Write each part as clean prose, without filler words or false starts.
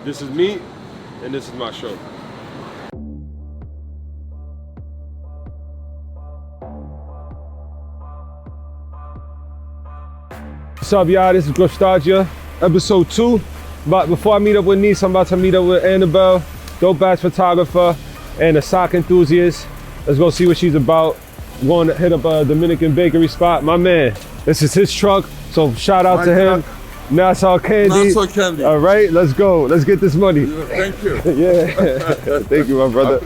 This is me, and this is my show. What's up, y'all? This is Grubstalgia, episode 2. But before I meet up with Nees, I'm about to meet up with Anabel, dope-ass photographer and a sock enthusiast. Let's go see what she's about. I'm going to hit up a Dominican bakery spot. My man, this is his truck, so shout out to him. Nassau Candy. Nassau Candy. All right, let's go. Let's get this money. Thank you. Yeah, thank you, my brother.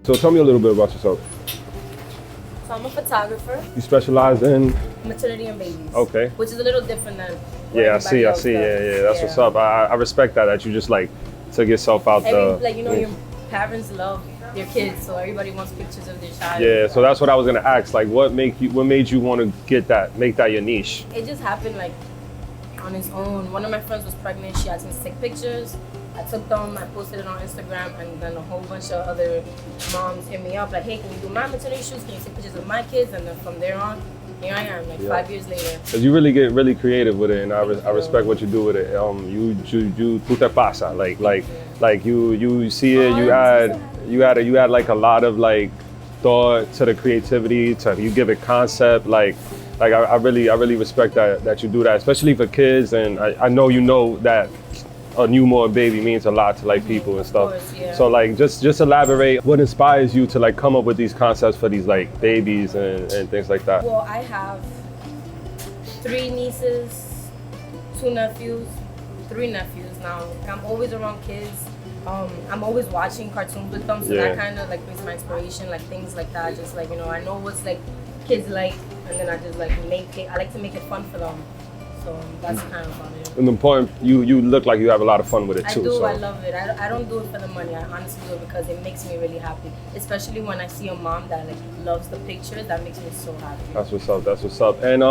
So tell me a little bit about yourself. So I'm a photographer. You specialize in? Maternity and babies. Okay. Which is a little different than Yeah, I see. Yeah, that's what's up. I respect that you just like took yourself out like, you know, your parents love their kids, so everybody wants pictures of their child. Yeah, so that's what I was gonna ask. Like, what made you want to make that your niche? It just happened like on its own. One of my friends was pregnant. She asked me to take pictures. I took them, I posted it on Instagram, and then a whole bunch of other moms hit me up like, hey, can you do my maternity shoots? Can you take pictures of my kids? And then from there on, here I am, like 5 years later. Cause you really get really creative with it, and I respect what you do with it. You tú te pasa, like you see it, you add like a lot of like thought to the creativity, you give it concept, like I really respect that you do that, especially for kids, and I know you know that a newborn baby means a lot to like people and stuff. Course, yeah. So like just elaborate what inspires you to like come up with these concepts for these like babies and things like that. Well, I have 3 nieces, 2 nephews, 3 nephews now. I'm always around kids. I'm always watching cartoons with them, so that kind of like brings my inspiration, like things like that. Just like, you know, I know what's like kids like, and then I just like I like to make it fun for them. So that's kind of about it. And the point, you look like you have a lot of fun with it too. I do, so. I love it. I don't do it for the money. I honestly do it because it makes me really happy. Especially when I see a mom that like loves the pictures, that makes me so happy. That's what's up. And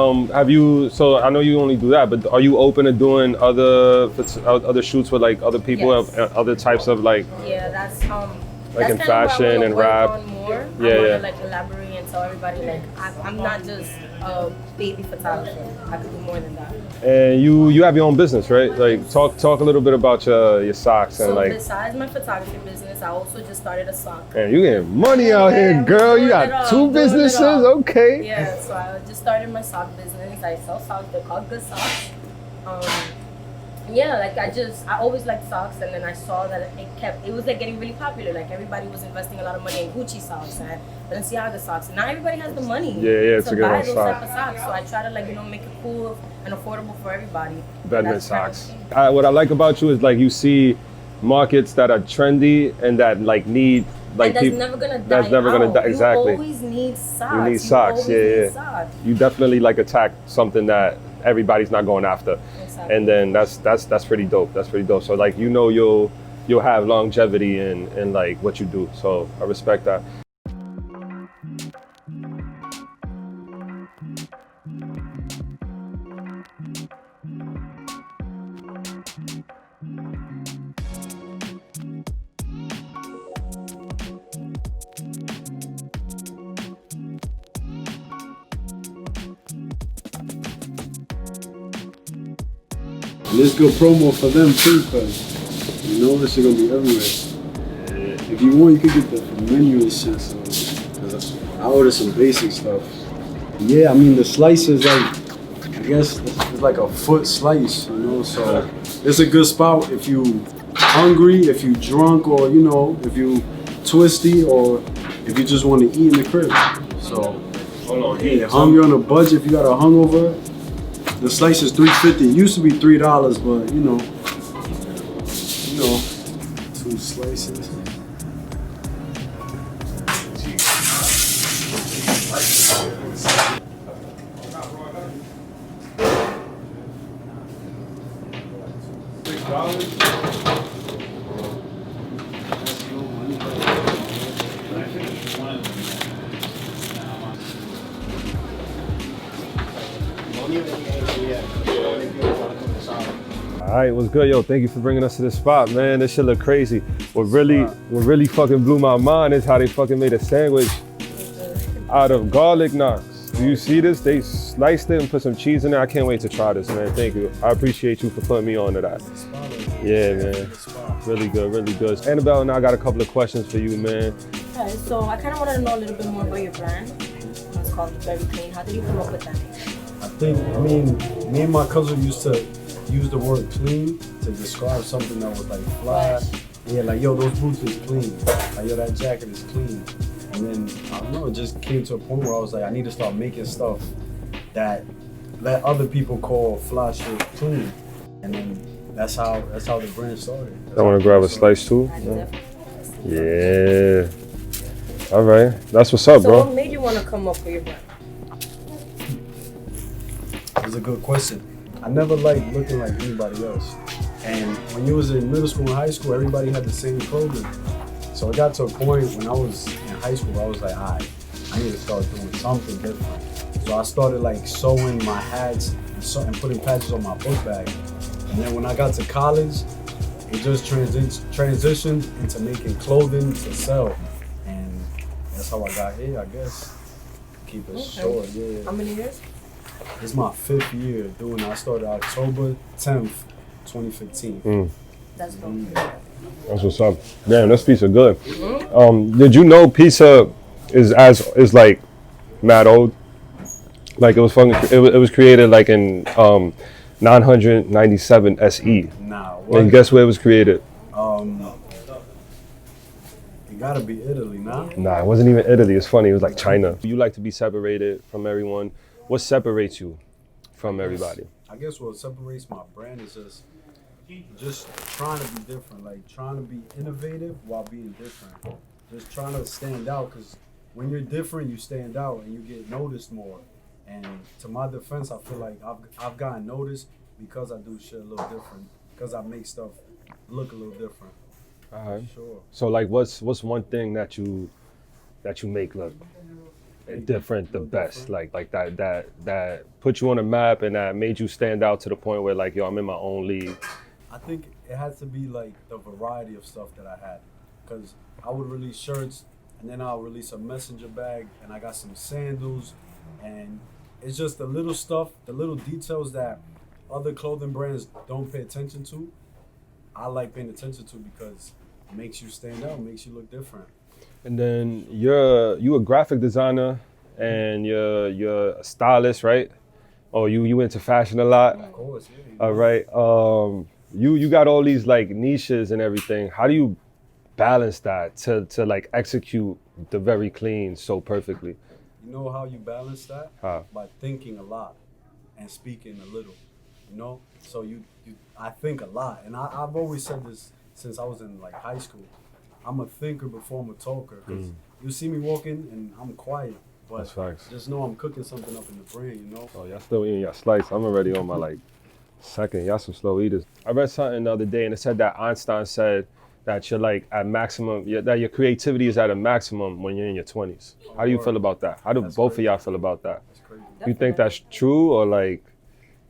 so I know you only do that, but are you open to doing other shoots with like other people, other types of like? Yeah, that's like in fashion and rap. I want to like elaborate and tell everybody like I'm not just a baby photographer. I could do more than that. And you have your own business, right? Like talk a little bit about your socks and like. So besides my photography business, I also just started a sock. And you getting money out here, girl. You got 2 businesses, okay? Yeah, so I just started my sock business. I sell socks. They're called Good Socks. Yeah, like I always liked socks, and then I saw that it was like getting really popular. Like everybody was investing a lot of money in Gucci socks and Balenciaga socks. And now everybody has the money to buy those type of socks. So I try to like, you know, make it cool and affordable for everybody. Bedman socks. What I like about you is like you see markets that are trendy and that like need like and that's never gonna die. Exactly. You always need socks. You need socks. Socks. You definitely like attack something that everybody's not going after. Exactly. And then that's pretty dope. That's pretty dope. So like, you know, you'll have longevity in like what you do. So I respect that. And it's good promo for them too, cause you know this is gonna be everywhere. If you want, you could get the menu and shit. So, cause I ordered some basic stuff. Yeah, I mean the slice is like, I guess it's like a foot slice, you know. So it's a good spot if you hungry, if you drunk, or you know, if you twisty, or if you just want to eat in the crib. So hungry on a budget, if you got a hungover. The slice is $3.50. It used to be $3, but you know, 2 slices. $6. All right, what's good, yo? Thank you for bringing us to this spot, man. This shit look crazy. What really fucking blew my mind is how they fucking made a sandwich out of garlic knots. Do you see this? They sliced it and put some cheese in there. I can't wait to try this, man. Thank you. I appreciate you for putting me on to that. Yeah, man. Really good, really good. Anabel and I got a couple of questions for you, man. Okay, so I kind of wanted to know a little bit more about your brand. It's called Very Clean. How did you come up with that name? Me and my cousin used to use the word clean to describe something that was like fly. Yeah, like, yo, those boots is clean. Like, yo, that jacket is clean. And then, I don't know, it just came to a point where I was like, I need to start making stuff that let other people call fly shit clean. And then that's how the brand started. I want to grab a slice too. Yeah. All right. That's what's up, bro. So what made you want to come up with your brand? It's a good question. I never liked looking like anybody else. And when you was in middle school and high school, everybody had the same clothing. So it got to a point when I was in high school, I was like, all right, I need to start doing something different. So I started like sewing my hats and putting patches on my book bag. And then when I got to college, it just transitioned into making clothing to sell. And that's how I got here, I guess. Keep it short, yeah. How many years? It's my 5th year doing it. I started October 10th, 2015. That's dope. That's what's up. Damn, this pizza good. Did you know pizza is like mad old? Like it was created like in 997 SE. Nah, what? And guess where it was created? It gotta be Italy, nah? Nah, it wasn't even Italy. It's funny. It was like China. You like to be separated from everyone. What separates you from everybody? I guess what separates my brand is just trying to be different, like trying to be innovative while being different. Just trying to stand out, because when you're different, you stand out and you get noticed more. And to my defense, I feel like I've gotten noticed because I do shit a little different, because I make stuff look a little different. All right. Sure. So like, what's one thing that you make look different, the best, like that put you on a map and that made you stand out to the point where like, yo, I'm in my own league? I think it has to be like the variety of stuff that I had, because I would release shirts and then I'll release a messenger bag and I got some sandals, and it's just the little stuff, the little details that other clothing brands don't pay attention to. I like paying attention to because it makes you stand out, makes you look different. And then you a graphic designer and you're a stylist, right? Oh, you into fashion a lot? Of course, yeah. All right. You got all these like niches and everything. How do you balance that to like execute the Very Clean so perfectly? You know how you balance that? How? By thinking a lot and speaking a little. You know? So I think a lot. And I've always said this since I was in like high school. I'm a thinker before I'm a talker. Cause you see me walking and I'm quiet, but That's facts. just know I'm cooking something up in the brain, you know? Oh, y'all still eating your slice. I'm already on my like second. Y'all some slow eaters. I read something the other day and it said that Einstein said that you're like at maximum, that your creativity is at a maximum when you're in your 20s. How do you feel about that? How do both of y'all feel about that? That's crazy. You think that's true, or like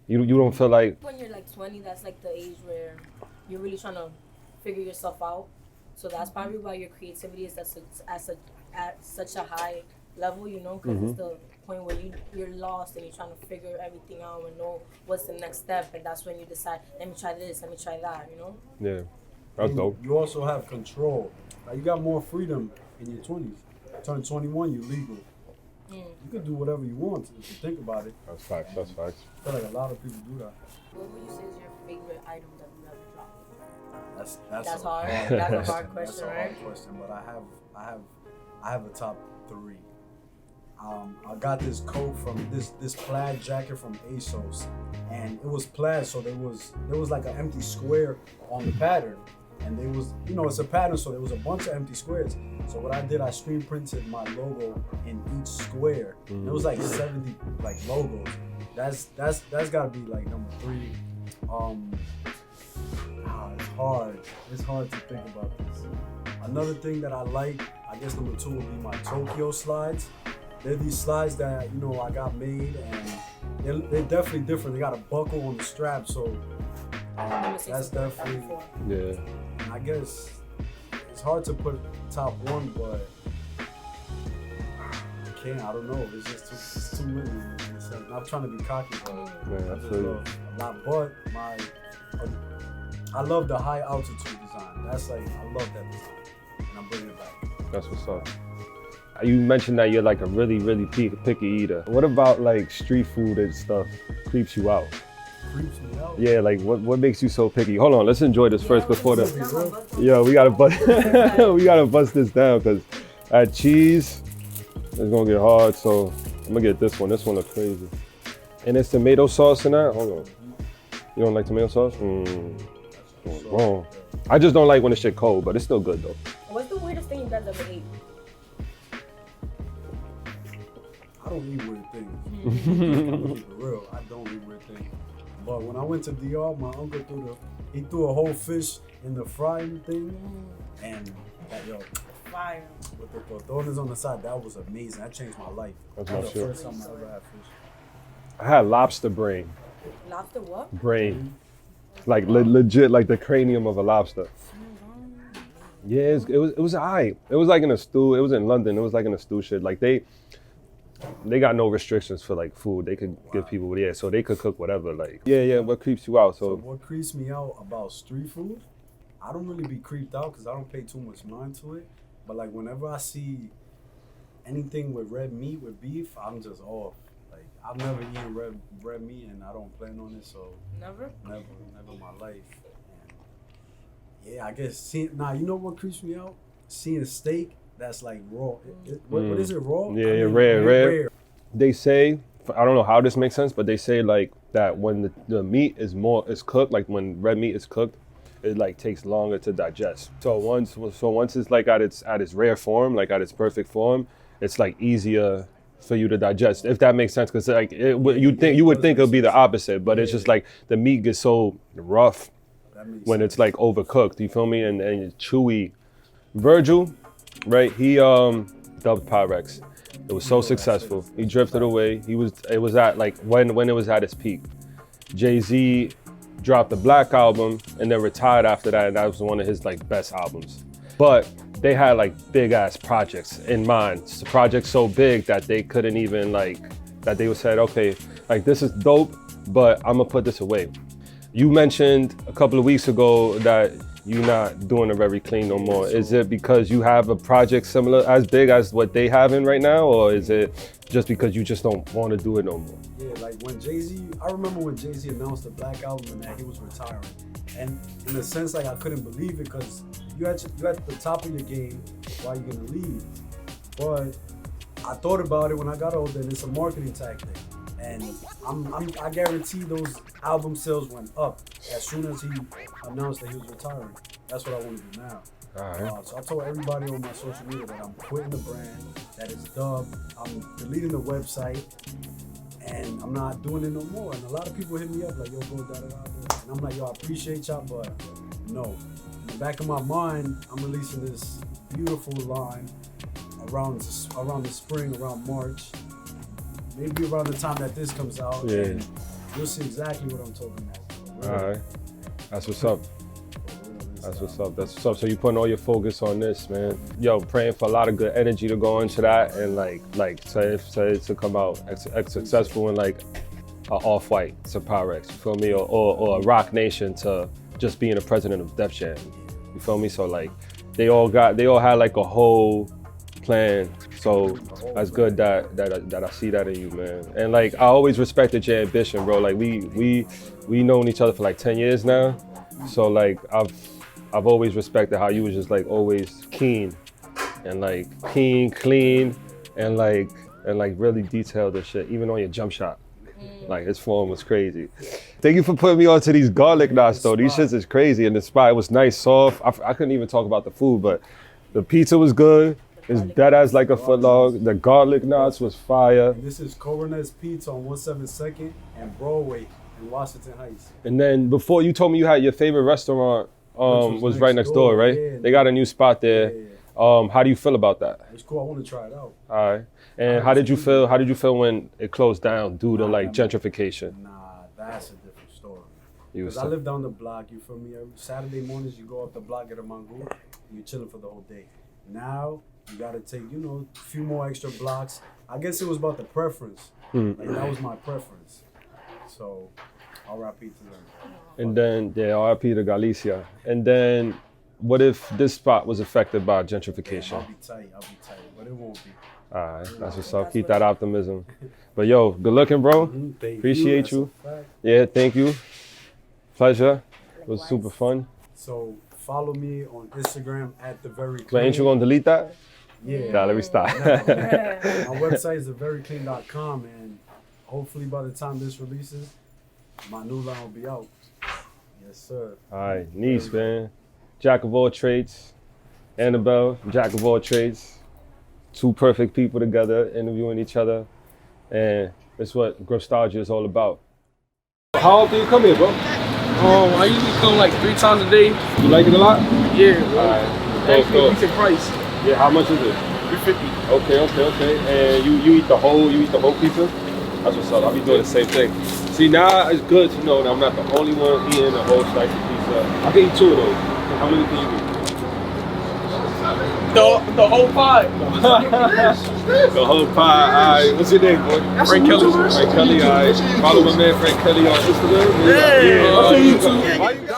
you don't feel like When you're like 20, that's like the age where you're really trying to figure yourself out. So that's probably why your creativity is at such a high level, you know, because it's the point where you're lost and you're trying to figure everything out and know what's the next step, and that's when you decide, let me try this, let me try that, you know? Yeah, that's dope. You also have control. Like, you got more freedom in your 20s. Turn 21, you're legal. You can do whatever you want if you think about it. That's facts. That's facts. I feel like a lot of people do that. What would you say is your favorite item that you ever dropped? That's hard. hard. That's a hard question, That's a right? hard question, but I have a top 3. I got this coat from this plaid jacket from ASOS, and it was plaid, so there was like an empty square on the pattern, and there was, you know, it's a pattern, so there was a bunch of empty squares. So what I did, I screen printed my logo in each square. It was like 70 like logos. That's gotta be like number 3. It's hard to think about this. Another thing that I like, I guess number 2 would be my Tokyo slides. They're these slides that, you know, I got made, and they're definitely different. They got a buckle on the strap, so That's definitely, yeah. I guess it's hard to put top one, but I don't know. It's too many. I'm trying to be cocky, but Yeah, I just love a lot. But I love the high altitude design. That's like, I love that design, and I'm bringing it back. That's what's up. You mentioned that you're like a really, really picky eater. What about like street food and stuff creeps you out? Creeps me out? Yeah, like what makes you so picky? Hold on, let's enjoy this first before the. Yo, we gotta bust this down because at cheese, it's gonna get hard. So I'm gonna get this one. This one looks crazy. And it's tomato sauce in that. Hold on. You don't like tomato sauce? Wrong. I just don't like when the shit cold, but it's still good though. What's the weirdest thing you guys ever ate? I don't eat weird things. I'm gonna keep it real. I don't eat weird things. But when I went to DR, my uncle threw a whole fish in the frying thing, and that Fire. with the tortones on the side, that was amazing. That changed my life. That's That my was the shit. first time I ever had fish. I had lobster brain. Lobster what? Brain. Like legit, like the cranium of a lobster. Yeah, it was alright. It was like in a stew. It was in London. It was like in a stew shit. Like they got no restrictions for like food. They could give people, so they could cook whatever. Like what creeps you out? So what creeps me out about street food? I don't really be creeped out because I don't pay too much mind to it. But like whenever I see anything with red meat, with beef, I'm just off. Like I've never eaten red meat and I don't plan on it. So Never in my life. And yeah, I guess you know what creeps me out? Seeing steak that's like raw. What is it, raw? Yeah, rare. They say, I don't know how this makes sense, but they say like that when the meat is cooked, like when red meat is cooked, it like takes longer to digest. So once it's like at its rare form, like at its perfect form, it's like easier for you to digest, if that makes sense. Because like you would think it'll be the opposite, but it's just like the meat gets so rough when it's like overcooked. You feel me? And it's chewy. Virgil, right? He dubbed Pyrex. It was so successful. He drifted away. It was at like when it was at its peak. Jay-Z dropped the Black album and then retired after that, and that was one of his like best albums. But they had like big ass projects in mind. Projects so big that they couldn't even that they said, okay, like this is dope, but I'm gonna put this away. You mentioned a couple of weeks ago that you're not doing it very clean no more. Is it because you have a project similar, as big as what they having right now, or is it just because you just don't want to do it no more? Yeah, like when I remember when Jay-Z announced the Black album and that he was retiring. And in a sense, like I couldn't believe it because you're at the top of your game. Why are you gonna leave? But I thought about it when I got older, and it's a marketing tactic. And I guarantee those album sales went up as soon as he announced that he was retiring. That's what I want to do now. All right. So I told everybody on my social media that I'm quitting the brand, that it's dubbed, I'm deleting the website, and I'm not doing it no more. And a lot of people hit me up like, yo, bro, da-da-da. And I'm like, yo, I appreciate y'all, but no. In the back of my mind, I'm releasing this beautiful line around the spring, around March. Maybe around the time that this comes out, and you'll see exactly what I'm talking about. All right. That's what's up. That's what's up. So you're putting all your focus on this, man. Yo, praying for a lot of good energy to go into that, and to come out successful in like an Off-White to Pyrex, you feel me? Or a Rock Nation to just being the president of Def Jam. You feel me? So like they all had like a whole plan. So that's good that I see that in you, man. And like I always respected your ambition, bro. Like we known each other for like 10 years now. So like I've always respected how you was just like always keen, clean, and really detailed and shit, even on your jump shot. Like his form was crazy. Thank you for putting me onto these garlic knots though. These shits is crazy, and the spot was nice, soft. I couldn't even talk about the food, but the pizza was good. It's dead as like a footlong. The garlic knots was fire. This is Coronet's Pizza on 172nd and Broadway in Washington Heights. And then before you told me you had your favorite restaurant was right next door, right? Yeah. They got a new spot there. Yeah. How do you feel about that? It's cool. I want to try it out. All right. And how did you feel? How did you feel when it closed down due to like gentrification? Nah, that's a different story. Because I live down the block, you feel me? Every Saturday mornings, you go up the block, get a mango, and you're chilling for the whole day. Now, you gotta take, you know, a few more extra blocks. I guess it was about the preference. Like, that was my preference. So, R.I.P. to them. And then, yeah, R.I.P. to Galicia. And then, what if this spot was affected by gentrification? Yeah, I'll be tight, but it won't be. All right, that's what's up. Keep that optimism. But yo, good looking, bro. Appreciate you. Yeah, thank you. Pleasure. It was super fun. So follow me on Instagram at @theveryclean. But ain't you gonna delete that? Yeah. Nah, let me stop. My website is theveryclean.com, and hopefully by the time this releases, my new line will be out. Yes, sir. All right, Nees, man. Jack of all trades. Anabel, Jack of all trades. Two perfect people together, interviewing each other. And that's what Grubstalgia is all about. How often do you come here, bro? I usually come like 3 times a day. You like it a lot? Yeah. All right. Actually, decent price. Yeah, how much is it? $3.50. Okay. And you eat the whole pizza? That's what's up. I'll be doing the same thing. See, now it's good to know that I'm not the only one eating a whole slice of pizza. I can eat 2 of those. How many can you eat? The whole pie. The whhole pie. All right. What's your name, boy? Frank Kelly. Frank Kelly. All right. Follow my man Frank Kelly on Instagram. Yeah. I'll see you too.